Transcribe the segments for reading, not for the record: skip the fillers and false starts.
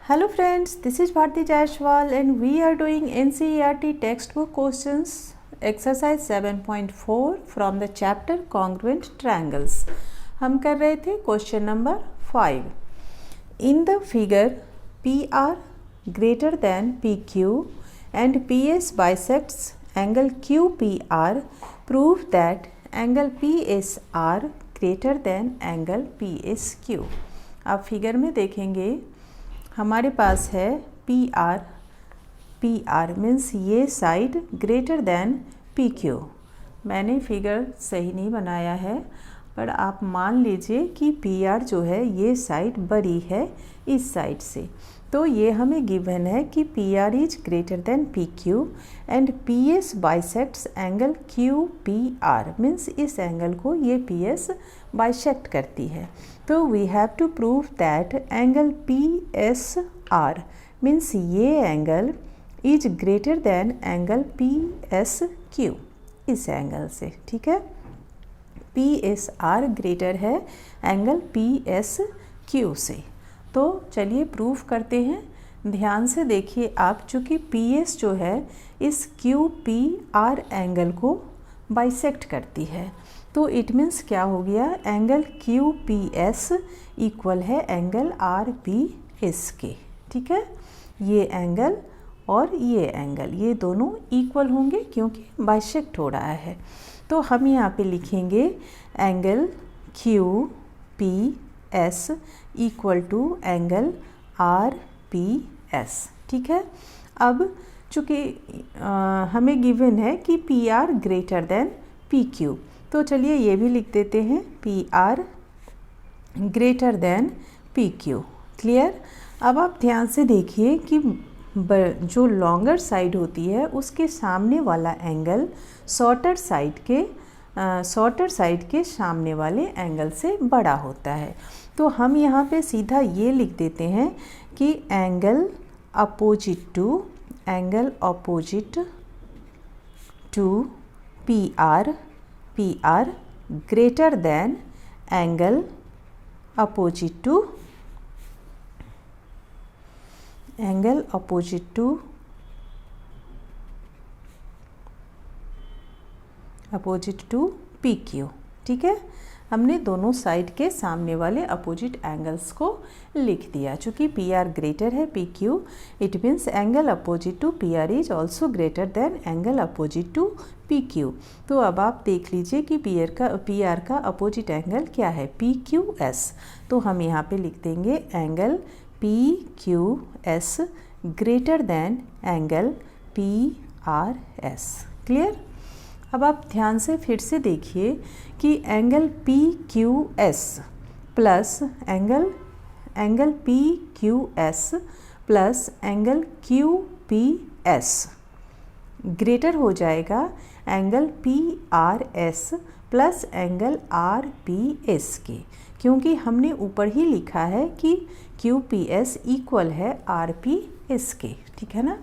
Hello friends, this is Bharti Jaiswal and we are doing NCERT textbook questions exercise 7.4 from the chapter congruent triangles. हम कर रहे थे question number 5. In the figure PR greater than PQ and PS bisects angle QPR, prove that angle PSR greater than angle PSQ. आप figure में देखेंगे हमारे पास है PR means ये साइड ग्रेटर देन PQ. मैंने फिगर सही नहीं बनाया है पर आप मान लीजिए कि PR जो है ये साइड बड़ी है इस साइड से, तो ये हमें गिवन है कि PR is greater than PQ and PS bisects angle QPR means इस एंगल को ये PS बाइसेक्ट करती है. तो we have to prove that angle PSR means ये angle is greater than angle PSQ इस एंगल से. ठीक है, PSR ग्रेटर है एंगल PSQ से. तो चलिए प्रूफ करते हैं. ध्यान से देखिए आप, चूँकि PS जो है इस QPR एंगल को बाइसेक्ट करती है, तो इट मीन्स क्या हो गया, एंगल QPS इक्वल है एंगल RPS के. ठीक है, ये एंगल और ये एंगल ये दोनों इक्वल होंगे क्योंकि बाइसेक्ट हो रहा है. तो हम यहाँ पे लिखेंगे angle QPS equal to angle RPS. ठीक है, अब चूँकि हमें गिवन है कि PR ग्रेटर देन PQ, तो चलिए ये भी लिख देते हैं PR greater than PQ. Clear. अब आप ध्यान से देखिए कि जो लॉन्गर साइड होती है उसके सामने वाला एंगल शॉर्टर साइड के सामने वाले एंगल से बड़ा होता है. तो हम यहाँ पे सीधा ये लिख देते हैं कि angle opposite to PR greater than angle opposite to PQ. ठीक है, हमने दोनों साइड के सामने वाले अपोजिट एंगल्स को लिख दिया. चूँकि PR ग्रेटर है PQ, it means angle opposite to PR is also greater than angle opposite to PQ. तो अब आप देख लीजिए कि PR का अपोजिट एंगल क्या है, PQS. तो हम यहाँ पे लिख देंगे angle PQS greater than angle PRS. Clear. अब आप ध्यान से फिर से देखिए कि angle PQS plus angle PQS plus angle QPS greater हो जाएगा angle PRS plus angle RPS के, क्योंकि हमने ऊपर ही लिखा है कि QPS इक्वल है RPS के. ठीक है ना,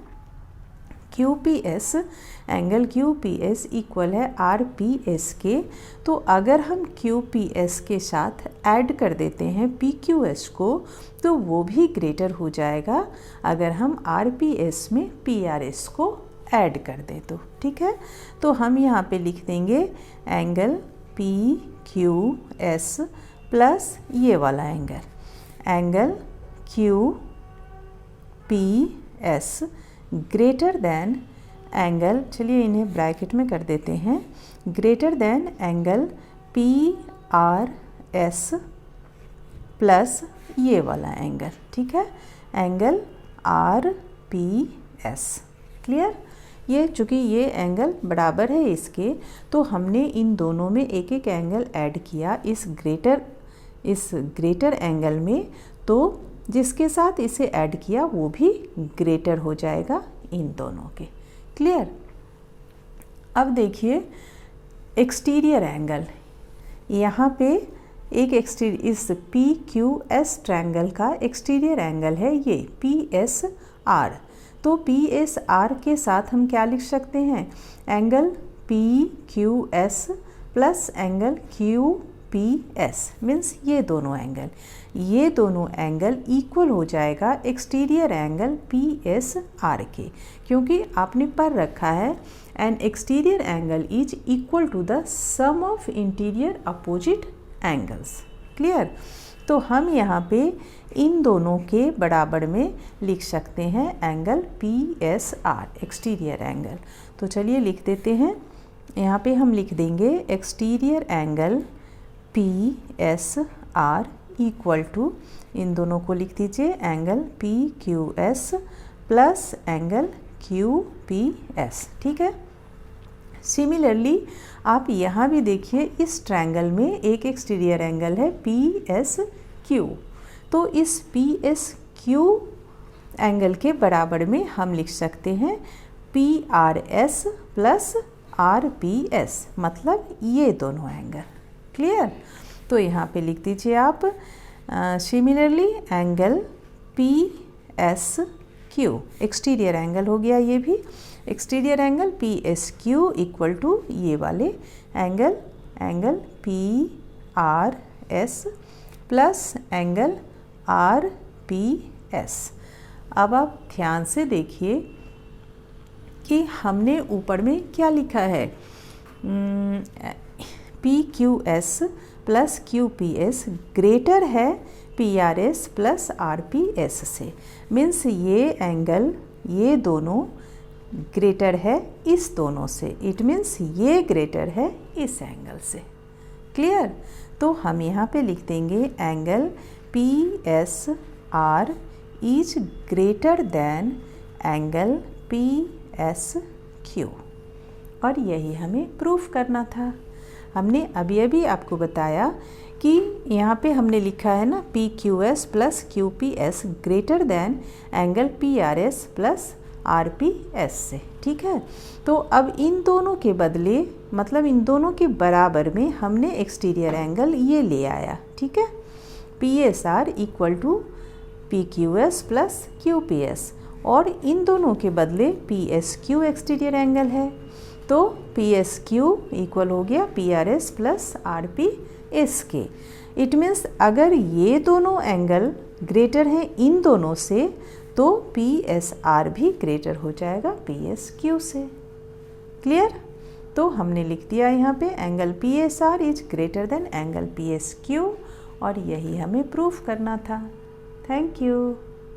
एंगल QPS इक्वल है RPS के. तो अगर हम QPS के साथ ऐड कर देते हैं PQS को, तो वो भी ग्रेटर हो जाएगा अगर हम RPS में PRS को ऐड कर दे तो. ठीक है, तो हम यहाँ पे लिख देंगे एंगल PQS प्लस ये वाला angle QPS greater than angle, चलिए इन्हें ब्रैकेट में कर देते हैं, greater than angle PRS plus ये वाला एंगल. ठीक है, एंगल RPS. क्लियर. ये चूँकि ये एंगल बराबर है इसके, तो हमने इन दोनों में एक एक एंगल ऐड किया इस ग्रेटर एंगल में, तो जिसके साथ इसे ऐड किया वो भी ग्रेटर हो जाएगा इन दोनों के. क्लियर. अब देखिए एक्सटीरियर एंगल, यहाँ पे एक इस PQS ट्रायंगल का एक्सटीरियर एंगल है ये PSR. तो PSR के साथ हम क्या लिख सकते हैं, angle PQS plus angle QPS means ये दोनों एंगल, ये दोनों एंगल इक्वल हो जाएगा एक्सटीरियर एंगल PSR के, क्योंकि आपने पढ़ रखा है an exterior angle is equal to the sum of interior opposite angles. Clear? तो हम यहाँ पे इन दोनों के बराबर में लिख सकते हैं एंगल PSR, एक्सटीरियर एंगल। तो चलिए लिख देते हैं। यहाँ पे हम लिख देंगे exterior angle PSR equal to, इन दोनों को लिख दीजिए, angle PQS plus angle QPS। ठीक है। सिमिलरली आप यहाँ भी देखिए, इस ट्रायंगल में एक एक्सटीरियर एंगल है PSQ, तो इस PSQ एंगल के बराबर में हम लिख सकते हैं PRS प्लस RPS, मतलब ये दोनों एंगल। क्लियर? तो यहाँ पे लिख दीजिए आप similarly angle PSQ, exterior angle हो गया ये भी, exterior angle PSQ equal to ये वाले angle, angle PRS plus angle RPS। अब आप ध्यान से देखिए कि हमने ऊपर में क्या लिखा है, PQS प्लस QPS ग्रेटर है PRS प्लस RPS से, मीन्स ये एंगल, ये दोनों ग्रेटर है इस दोनों से, इट मीन्स ये ग्रेटर है इस एंगल से। क्लियर? तो हम यहाँ पे लिख देंगे angle PSR is greater than angle PSQ, और यही हमें प्रूफ करना था। हमने अभी आपको बताया कि यहाँ पे हमने लिखा है ना PQS plus QPS greater than angle PRS plus RPS से। ठीक है। तो अब इन दोनों के बदले, मतलब इन दोनों के बराबर में हमने एक्सटीरियर एंगल ये ले आया। ठीक है। PSR equal to PQS plus QPS, और इन दोनों के बदले PSQ एक्सटीरियर एंगल है, तो PSQ इक्वल हो गया PRS प्लस RPS के। इट मीन्स अगर ये दोनों एंगल ग्रेटर हैं इन दोनों से, तो PSR भी ग्रेटर हो जाएगा PSQ से। क्लियर? तो हमने लिख दिया यहाँ पे angle PSR is greater than angle PSQ, और यही हमें प्रूफ करना था। Thank you.